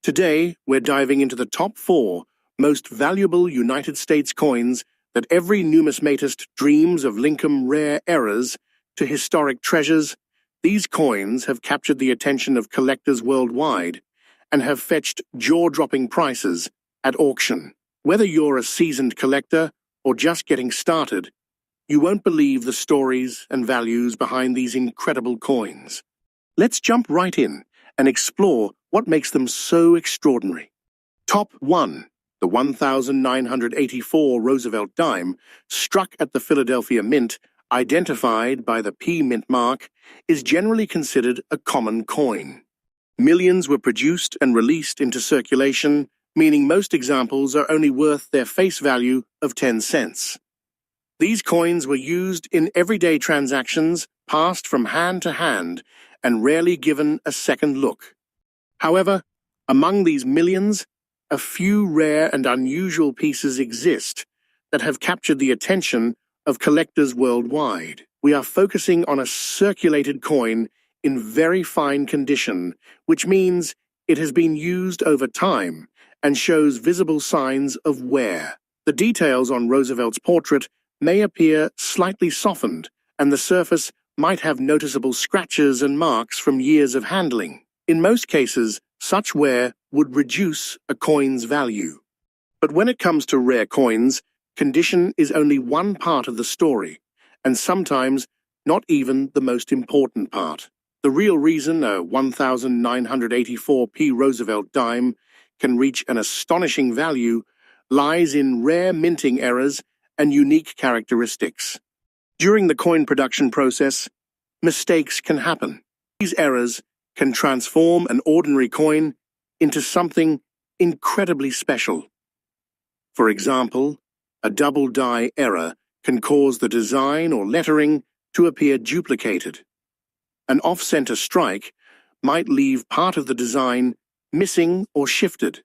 Today, we're diving into the top 4 most valuable United States coins that every numismatist dreams of, linking rare errors to historic treasures. These coins have captured the attention of collectors worldwide and have fetched jaw-dropping prices at auction. Whether you're a seasoned collector or just getting started, you won't believe the stories and values behind these incredible coins. Let's jump right in and explore what makes them so extraordinary. Top 1. The 1984 Roosevelt dime, struck at the Philadelphia Mint, identified by the P Mint mark, is generally considered a common coin. Millions were produced and released into circulation, meaning most examples are only worth their face value of 10 cents. These coins were used in everyday transactions, passed from hand to hand, and rarely given a second look. However, among these millions, a few rare and unusual pieces exist that have captured the attention of collectors worldwide. We are focusing on a circulated coin in very fine condition, which means it has been used over time and shows visible signs of wear. The details on Roosevelt's portrait may appear slightly softened, and the surface might have noticeable scratches and marks from years of handling. In most cases, such wear would reduce a coin's value. But when it comes to rare coins, condition is only one part of the story, and sometimes not even the most important part. The real reason a 1984 P Roosevelt dime can reach an astonishing value lies in rare minting errors and unique characteristics. During the coin production process, mistakes can happen. These errors can transform an ordinary coin into something incredibly special. For example, a double die error can cause the design or lettering to appear duplicated. An off-center strike might leave part of the design missing or shifted.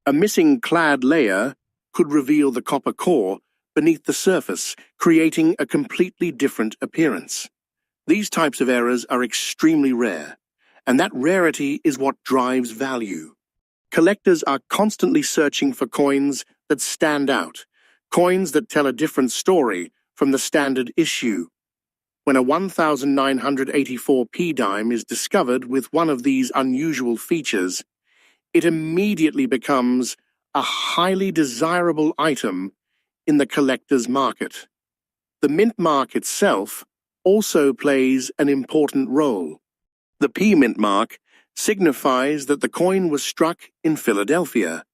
A missing clad layer could reveal the copper core beneath the surface, creating a completely different appearance. These types of errors are extremely rare, and that rarity is what drives value. Collectors are constantly searching for coins that stand out, coins that tell a different story from the standard issue. When a 1984 P dime is discovered with one of these unusual features, it immediately becomes a highly desirable item in the collector's market. The mint mark itself also plays an important role. The P Mint mark signifies that the coin was struck in Philadelphia,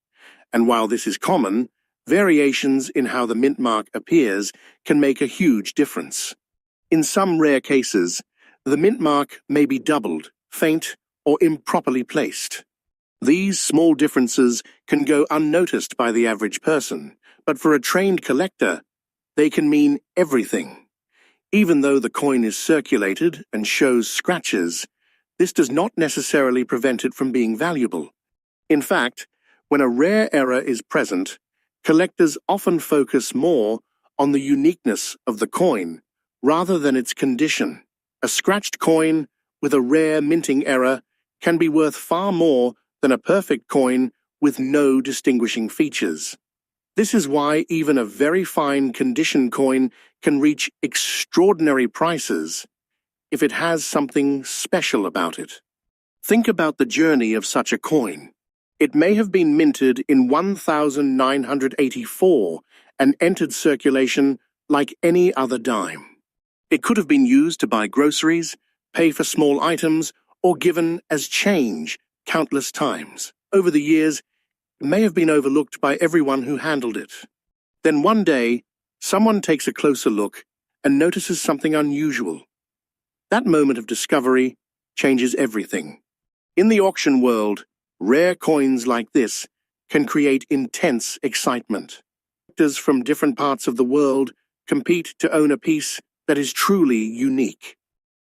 and while this is common, variations in how the mint mark appears can make a huge difference. In some rare cases, the mint mark may be doubled, faint, or improperly placed. These small differences can go unnoticed by the average person, but for a trained collector, they can mean everything. Even though the coin is circulated and shows scratches, this does not necessarily prevent it from being valuable. In fact, when a rare error is present, collectors often focus more on the uniqueness of the coin rather than its condition. A scratched coin with a rare minting error can be worth far more than a perfect coin with no distinguishing features. This is why even a very fine condition coin can reach extraordinary prices if it has something special about it. Think about the journey of such a coin. It may have been minted in 1984 and entered circulation like any other dime. It could have been used to buy groceries, pay for small items, or given as change countless times. Over the years, it may have been overlooked by everyone who handled it. Then one day, someone takes a closer look and notices something unusual. That moment of discovery changes everything. In the auction world, rare coins like this can create intense excitement. Collectors from different parts of the world compete to own a piece that is truly unique.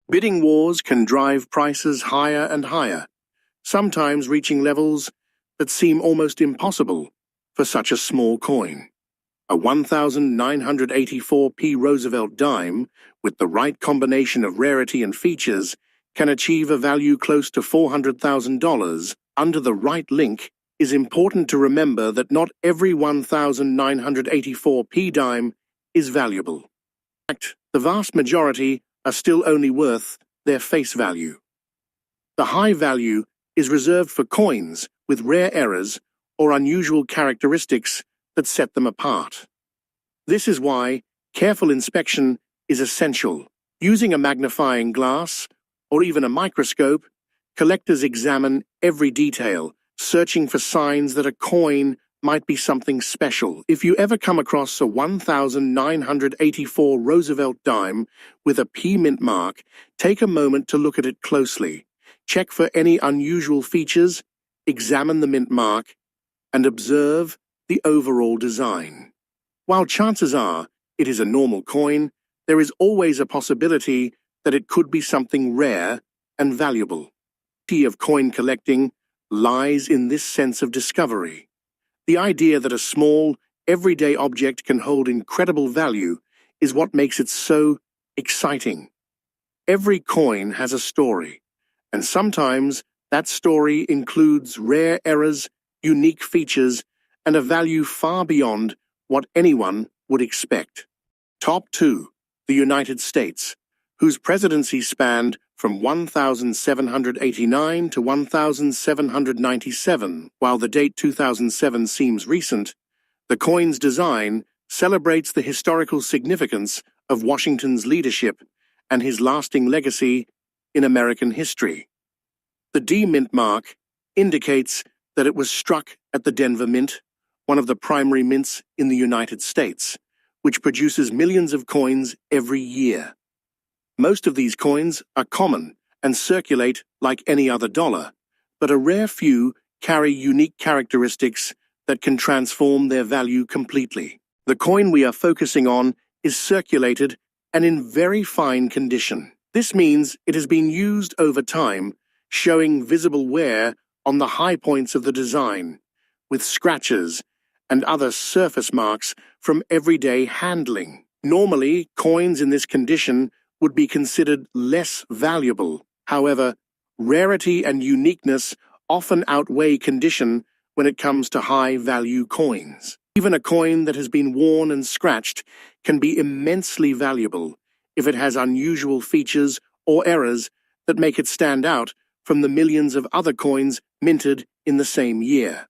Bidding wars can drive prices higher and higher, sometimes reaching levels that seem almost impossible for such a small coin. A 1984 P Roosevelt dime, with the right combination of rarity and features, can achieve a value close to $400,000 under the right link is important to remember that not every 1984p dime is valuable. In fact, the vast majority are still only worth their face value. The high value is reserved for coins with rare errors or unusual characteristics that set them apart. This is why careful inspection is essential. Using a magnifying glass or even a microscope, collectors examine every detail, searching for signs that a coin might be something special. If you ever come across a 1984 Roosevelt dime with a P mint mark, take a moment to look at it closely. Check for any unusual features, examine the mint mark, and observe the overall design. While chances are it is a normal coin, there is always a possibility that it could be something rare and valuable. The beauty of coin collecting lies in this sense of discovery. The idea that a small, everyday object can hold incredible value is what makes it so exciting. Every coin has a story, and sometimes that story includes rare errors, unique features, and a value far beyond what anyone would expect. Top 2. The United States, whose presidency spanned from 1789 to 1797. While the date 2007 seems recent, the coin's design celebrates the historical significance of Washington's leadership and his lasting legacy in American history. The D mint mark indicates that it was struck at the Denver Mint, one of the primary mints in the United States, which produces millions of coins every year. Most of these coins are common and circulate like any other dollar, but a rare few carry unique characteristics that can transform their value completely. The coin we are focusing on is circulated and in very fine condition. This means it has been used over time, showing visible wear on the high points of the design, with scratches and other surface marks from everyday handling. Normally, coins in this condition would be considered less valuable. However, rarity and uniqueness often outweigh condition when it comes to high-value coins. Even a coin that has been worn and scratched can be immensely valuable if it has unusual features or errors that make it stand out from the millions of other coins minted in the same year.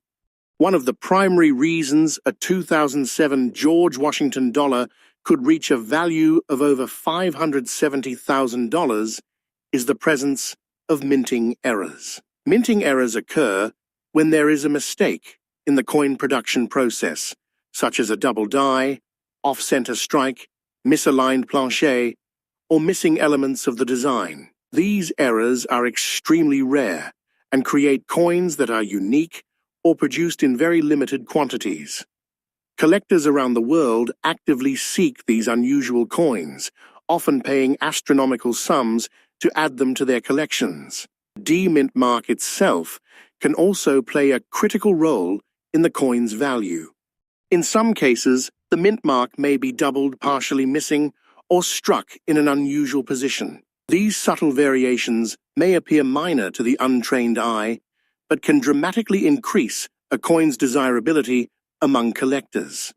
One of the primary reasons a 2007 George Washington dollar could reach a value of over $570,000 is the presence of minting errors. Minting errors occur when there is a mistake in the coin production process, such as a double die, off-center strike, misaligned planche, or missing elements of the design. These errors are extremely rare and create coins that are unique or produced in very limited quantities. Collectors around the world actively seek these unusual coins, often paying astronomical sums to add them to their collections. The D mint mark itself can also play a critical role in the coin's value. In some cases, the mint mark may be doubled, partially missing, or struck in an unusual position. These subtle variations may appear minor to the untrained eye, but can dramatically increase a coin's desirability among collectors.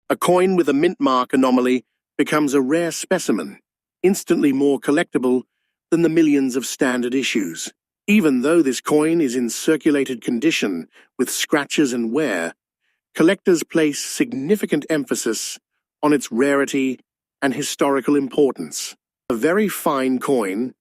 A coin with a mint mark anomaly becomes a rare specimen, instantly more collectible than the millions of standard issues. Even though this coin is in circulated condition with scratches and wear, collectors place significant emphasis on its rarity and historical importance. A very fine coin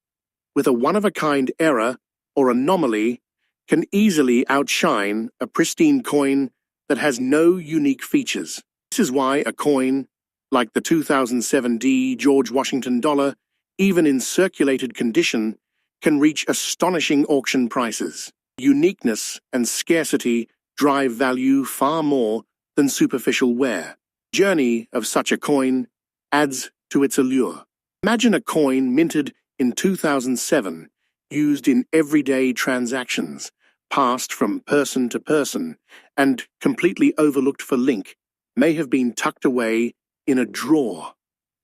with a one-of-a-kind error or anomaly can easily outshine a pristine coin that has no unique features. This is why a coin, like the 2007 D George Washington dollar, even in circulated condition, can reach astonishing auction prices. Uniqueness and scarcity drive value far more than superficial wear. The journey of such a coin adds to its allure. Imagine a coin minted in 2007, used in everyday transactions, passed from person to person, and completely overlooked for link, may have been tucked away in a drawer,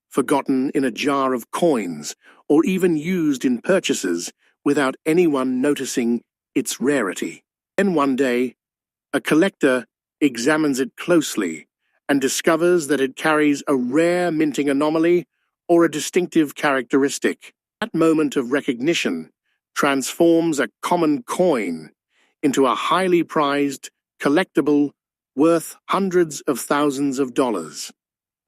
forgotten in a jar of coins, or even used in purchases without anyone noticing its rarity. Then one day, A collector examines it closely and discovers that it carries a rare minting anomaly or a distinctive characteristic. That moment of recognition transforms a common coin into a highly prized collectible worth hundreds of thousands of dollars.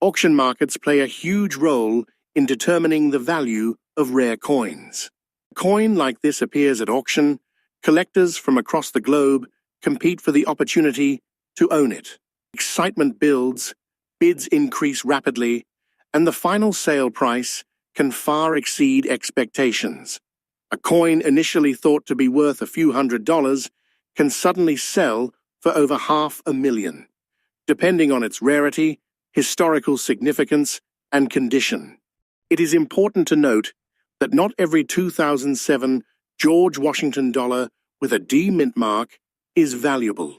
Auction markets play a huge role in determining the value of rare coins. A coin like this appears at auction, collectors from across the globe compete for the opportunity to own it. Excitement builds, bids increase rapidly, and the final sale price can far exceed expectations. A coin initially thought to be worth a few $100s can suddenly sell for over $500,000, depending on its rarity, historical significance, and condition. It is important to note that not every 2007 George Washington dollar with a D mint mark is valuable.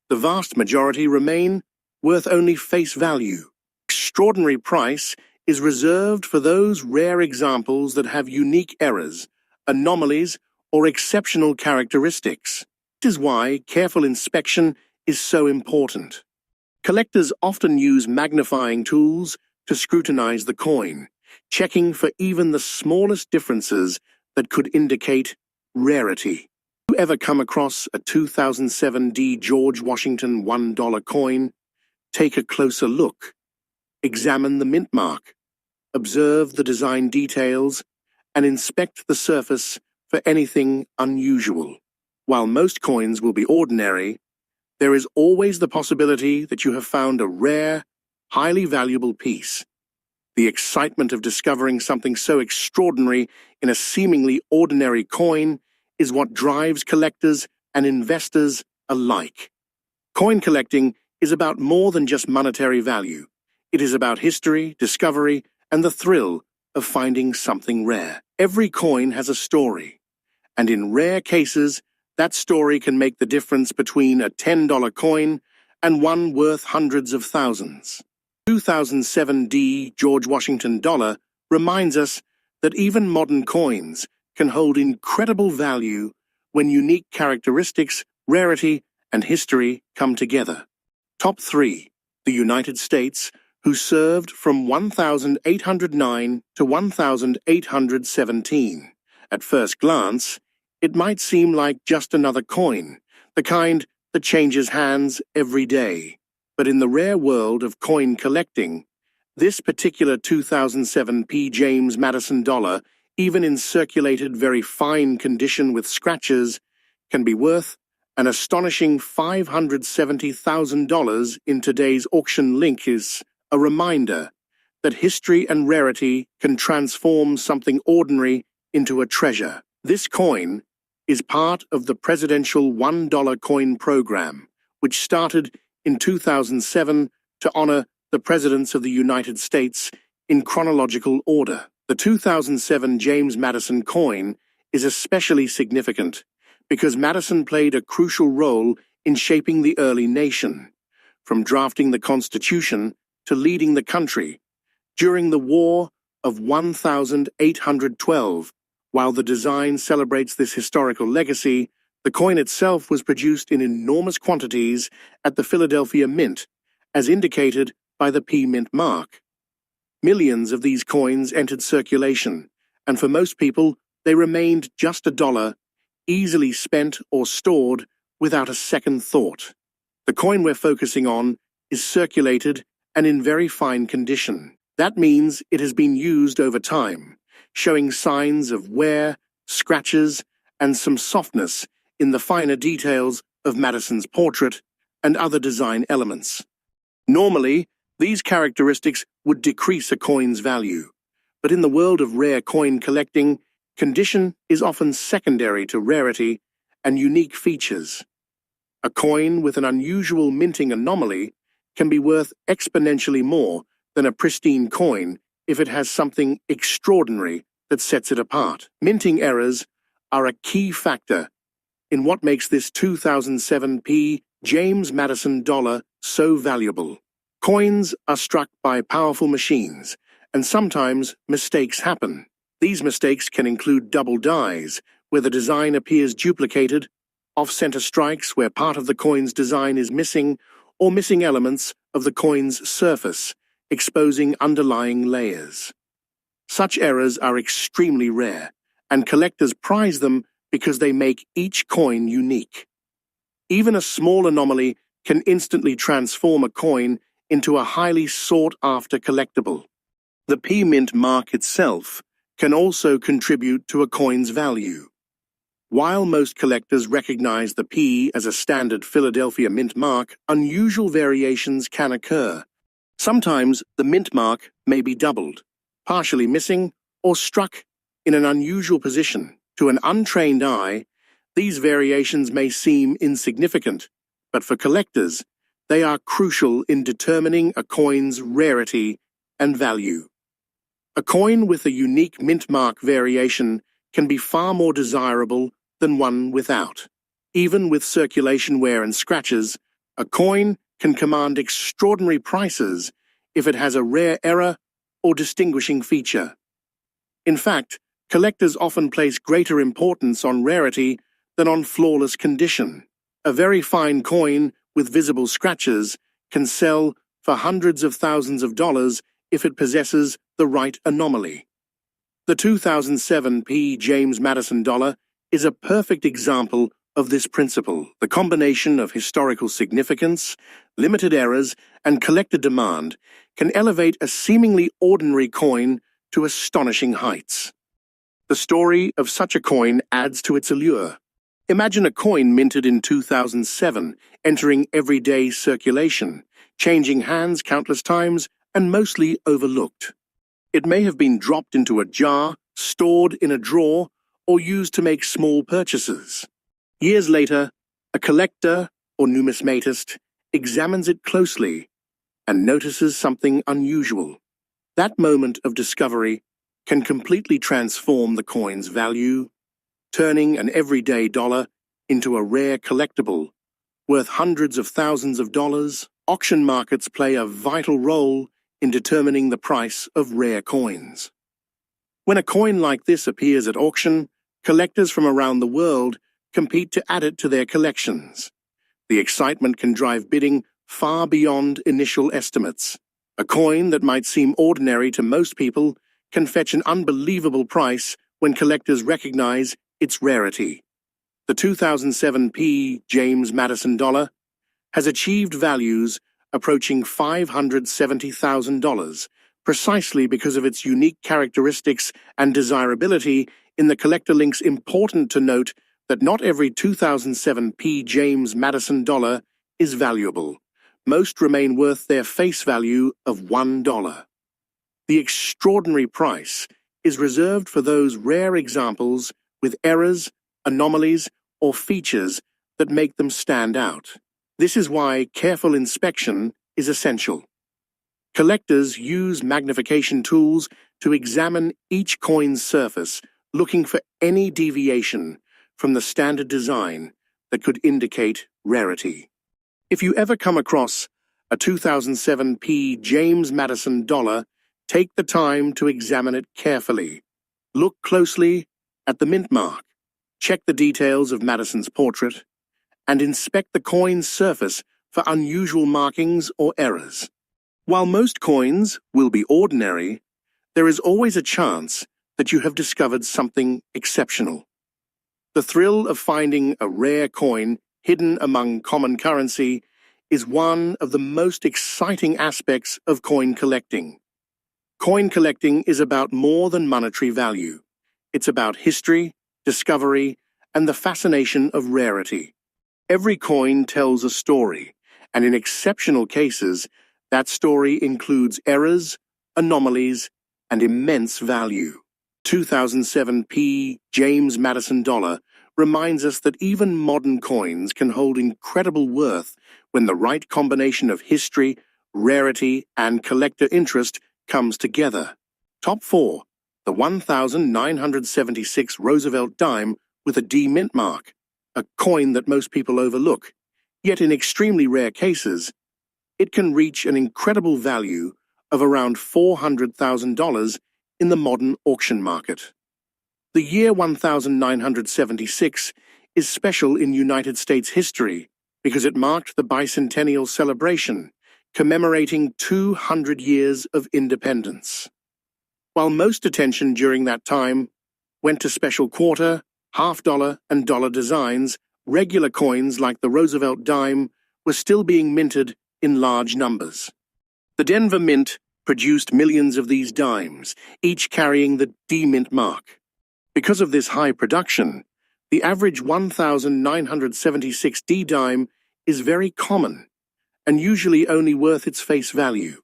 The vast majority remain worth only face value. Extraordinary price is reserved for those rare examples that have unique errors, anomalies, or exceptional characteristics. This is why careful inspection is so important. Collectors often use magnifying tools to scrutinize the coin, checking for even the smallest differences that could indicate rarity. Have you ever come across a 2007 D George Washington $1 coin? Take a closer look. Examine the mint mark, observe the design details, and inspect the surface for anything unusual. While most coins will be ordinary, there is always the possibility that you have found a rare, highly valuable piece. The excitement of discovering something so extraordinary in a seemingly ordinary coin is what drives collectors and investors alike. Coin collecting is about more than just monetary value. It is about history, discovery, and the thrill of finding something rare. Every coin has a story, and in rare cases, that story can make the difference between a $10 coin and one worth hundreds of thousands. 2007 D George Washington dollar reminds us that even modern coins can hold incredible value when unique characteristics, rarity, and history come together. Top 3. The United States, who served from 1809 to 1817. At first glance, it might seem like just another coin, the kind that changes hands every day. But in the rare world of coin collecting, this particular 2007 P. James Madison dollar, even in circulated very fine condition with scratches, can be worth an astonishing $570,000 in today's auction link. Is a reminder that history and rarity can transform something ordinary into a treasure. This coin is part of the presidential $1 coin program, which started in 2007 to honor the presidents of the United States in chronological order. The 2007 James Madison coin is especially significant because Madison played a crucial role in shaping the early nation, from drafting the Constitution to leading the country during the War of 1812. While the design celebrates this historical legacy, the coin itself was produced in enormous quantities at the Philadelphia Mint, as indicated by the P Mint mark. Millions of these coins entered circulation, and for most people, they remained just $1, easily spent or stored without a second thought. The coin we're focusing on is circulated and in very fine condition. That means it has been used over time, showing signs of wear, scratches, and some softness in the finer details of Madison's portrait and other design elements. Normally, these characteristics would decrease a coin's value, but in the world of rare coin collecting, condition is often secondary to rarity and unique features. A coin with an unusual minting anomaly can be worth exponentially more than a pristine coin if it has something extraordinary that sets it apart. Minting errors are a key factor in what makes this 2007 P. James Madison dollar so valuable. Coins are struck by powerful machines, and sometimes mistakes happen. These mistakes can include double dies, where the design appears duplicated, off-center strikes where part of the coin's design is missing, or missing elements of the coin's surface, exposing underlying layers. Such errors are extremely rare, and collectors prize them because they make each coin unique. Even a small anomaly can instantly transform a coin into a highly sought-after collectible. The P-Mint mark itself can also contribute to a coin's value. While most collectors recognize the P as a standard Philadelphia mint mark, unusual variations can occur. Sometimes the mint mark may be doubled, partially missing, or struck in an unusual position. To an untrained eye, these variations may seem insignificant, but for collectors, they are crucial in determining a coin's rarity and value. A coin with a unique mint mark variation can be far more desirable than one without. Even with circulation wear and scratches, a coin can command extraordinary prices if it has a rare error or distinguishing feature. In fact, collectors often place greater importance on rarity than on flawless condition. A very fine coin with visible scratches can sell for hundreds of thousands of dollars if it possesses the right anomaly. The 2007 P. James Madison dollar is a perfect example of this principle. The combination of historical significance, limited errors, and collector demand can elevate a seemingly ordinary coin to astonishing heights. The story of such a coin adds to its allure. Imagine a coin minted in 2007, entering everyday circulation, changing hands countless times, and mostly overlooked. It may have been dropped into a jar, stored in a drawer, or used to make small purchases. Years later, a collector or numismatist examines it closely and notices something unusual. That moment of discovery can completely transform the coin's value, turning an everyday dollar into a rare collectible worth hundreds of thousands of dollars. Auction markets play a vital role in determining the price of rare coins. When a coin like this appears at auction, collectors from around the world compete to add it to their collections. The excitement can drive bidding far beyond initial estimates. A coin that might seem ordinary to most people can fetch an unbelievable price when collectors recognize its rarity. The 2007 P. James Madison dollar has achieved values approaching $570,000 precisely because of its unique characteristics and desirability. In the collector links, important to note that not every 2007 P. James Madison dollar is valuable. Most remain worth their face value of $1. The extraordinary price is reserved for those rare examples with errors, anomalies, or features that make them stand out. This is why careful inspection is essential. Collectors use magnification tools to examine each coin's surface, looking for any deviation from the standard design that could indicate rarity. If you ever come across a 2007 P. James Madison dollar, take the time to examine it carefully. Look closely at the mint mark, check the details of Madison's portrait, and inspect the coin's surface for unusual markings or errors. While most coins will be ordinary, there is always a chance that you have discovered something exceptional. The thrill of finding a rare coin hidden among common currency is one of the most exciting aspects of coin collecting. Coin collecting is about more than monetary value. It's about history, discovery, and the fascination of rarity. Every coin tells a story, and in exceptional cases, that story includes errors, anomalies, and immense value. 2007 P. James Madison dollar reminds us that even modern coins can hold incredible worth when the right combination of history, rarity, and collector interest comes together. Top 4. The 1976 Roosevelt dime with a D mint mark, a coin that most people overlook. Yet in extremely rare cases, it can reach an incredible value of around $400,000 in the modern auction market. The year 1976 is special in United States history because it marked the bicentennial celebration, commemorating 200 years of independence. While most attention during that time went to special quarter, half-dollar, and dollar designs, regular coins like the Roosevelt dime were still being minted in large numbers. The Denver Mint produced millions of these dimes, each carrying the D Mint mark. Because of this high production, the average 1,976 D dime is very common and usually only worth its face value.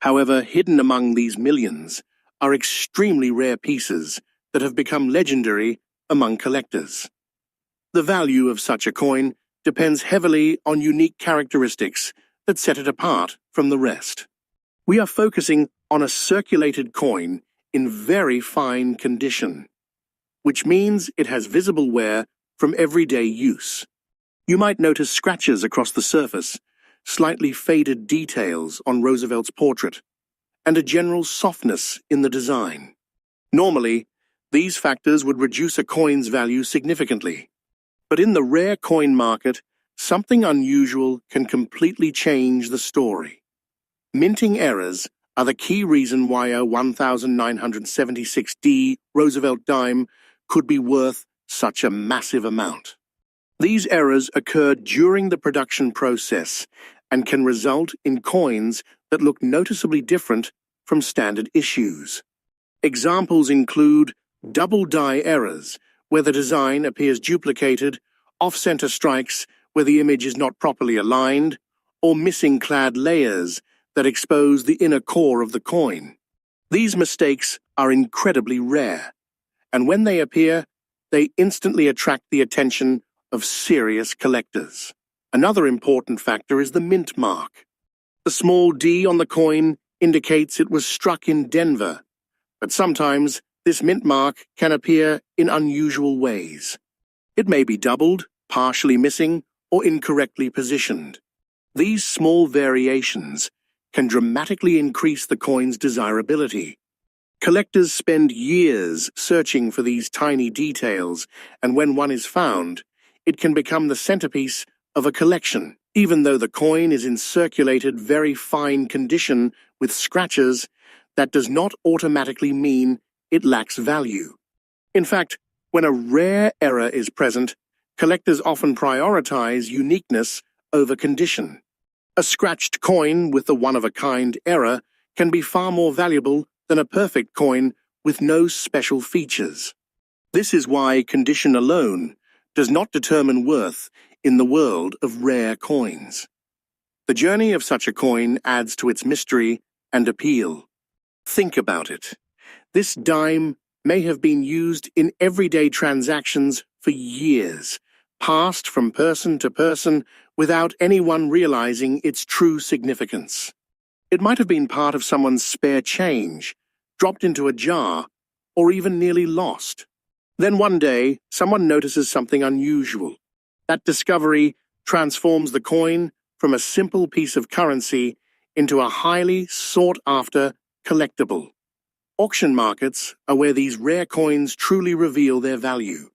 However, hidden among these millions are extremely rare pieces that have become legendary among collectors. The value of such a coin depends heavily on unique characteristics that set it apart from the rest. We are focusing on a circulated coin in very fine condition, which means it has visible wear from everyday use. You might notice scratches across the surface, slightly faded details on Roosevelt's portrait, and a general softness in the design. Normally, these factors would reduce a coin's value significantly. But in the rare coin market, something unusual can completely change the story. Minting errors are the key reason why a 1976D Roosevelt dime could be worth such a massive amount. These errors occur during the production process and can result in coins that look noticeably different from standard issues. Examples include double die errors, where the design appears duplicated, off-center strikes where the image is not properly aligned, or missing clad layers that expose the inner core of the coin. These mistakes are incredibly rare, and when they appear, they instantly attract the attention of serious collectors. Another important factor is the mint mark. The small D on the coin indicates it was struck in Denver, but sometimes this mint mark can appear in unusual ways. It may be doubled, partially missing, or incorrectly positioned. These small variations can dramatically increase the coin's desirability. Collectors spend years searching for these tiny details, and when one is found, it can become the centerpiece of a collection. Even though the coin is in circulated, very fine condition with scratches, that does not automatically mean it lacks value. In fact, when a rare error is present, collectors often prioritize uniqueness over condition. A scratched coin with the one-of-a-kind error can be far more valuable than a perfect coin with no special features. This is why condition alone does not determine worth in the world of rare coins. The journey of such a coin adds to its mystery and appeal. Think about it. This dime may have been used in everyday transactions for years, passed from person to person without anyone realizing its true significance. It might have been part of someone's spare change, dropped into a jar, or even nearly lost. Then one day, someone notices something unusual. That discovery transforms the coin from a simple piece of currency into a highly sought-after collectible. Auction markets are where these rare coins truly reveal their value.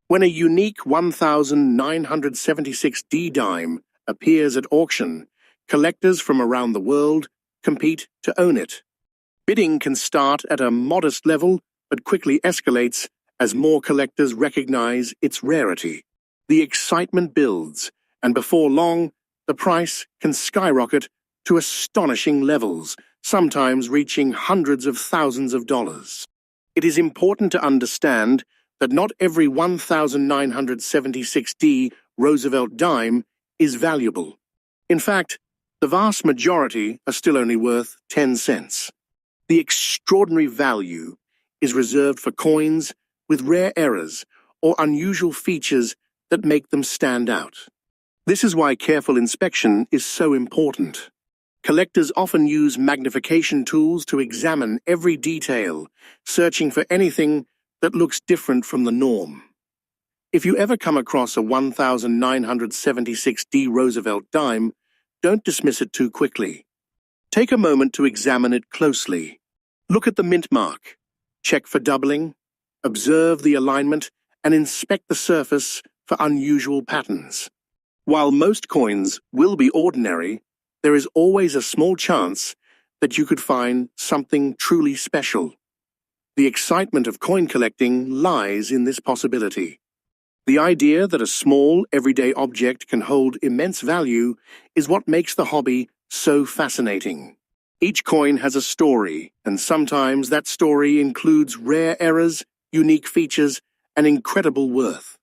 When a unique 1976D dime appears at auction, collectors from around the world compete to own it. Bidding can start at a modest level but quickly escalates as more collectors recognize its rarity. The excitement builds, and before long, the price can skyrocket to astonishing levels, sometimes reaching hundreds of thousands of dollars. It is important to understand that not every 1976D Roosevelt dime is valuable. In fact, the vast majority are still only worth 10 cents. The extraordinary value is reserved for coins with rare errors or unusual features that make them stand out. This is why careful inspection is so important. Collectors often use magnification tools to examine every detail, searching for anything that looks different from the norm. If you ever come across a 1976D Roosevelt dime, don't dismiss it too quickly. Take a moment to examine it closely. Look at the mint mark, check for doubling, observe the alignment, and inspect the surface for unusual patterns. While most coins will be ordinary, there is always a small chance that you could find something truly special. The excitement of coin collecting lies in this possibility. The idea that a small, everyday object can hold immense value is what makes the hobby so fascinating. Each coin has a story, and sometimes that story includes rare errors, unique features, and incredible worth.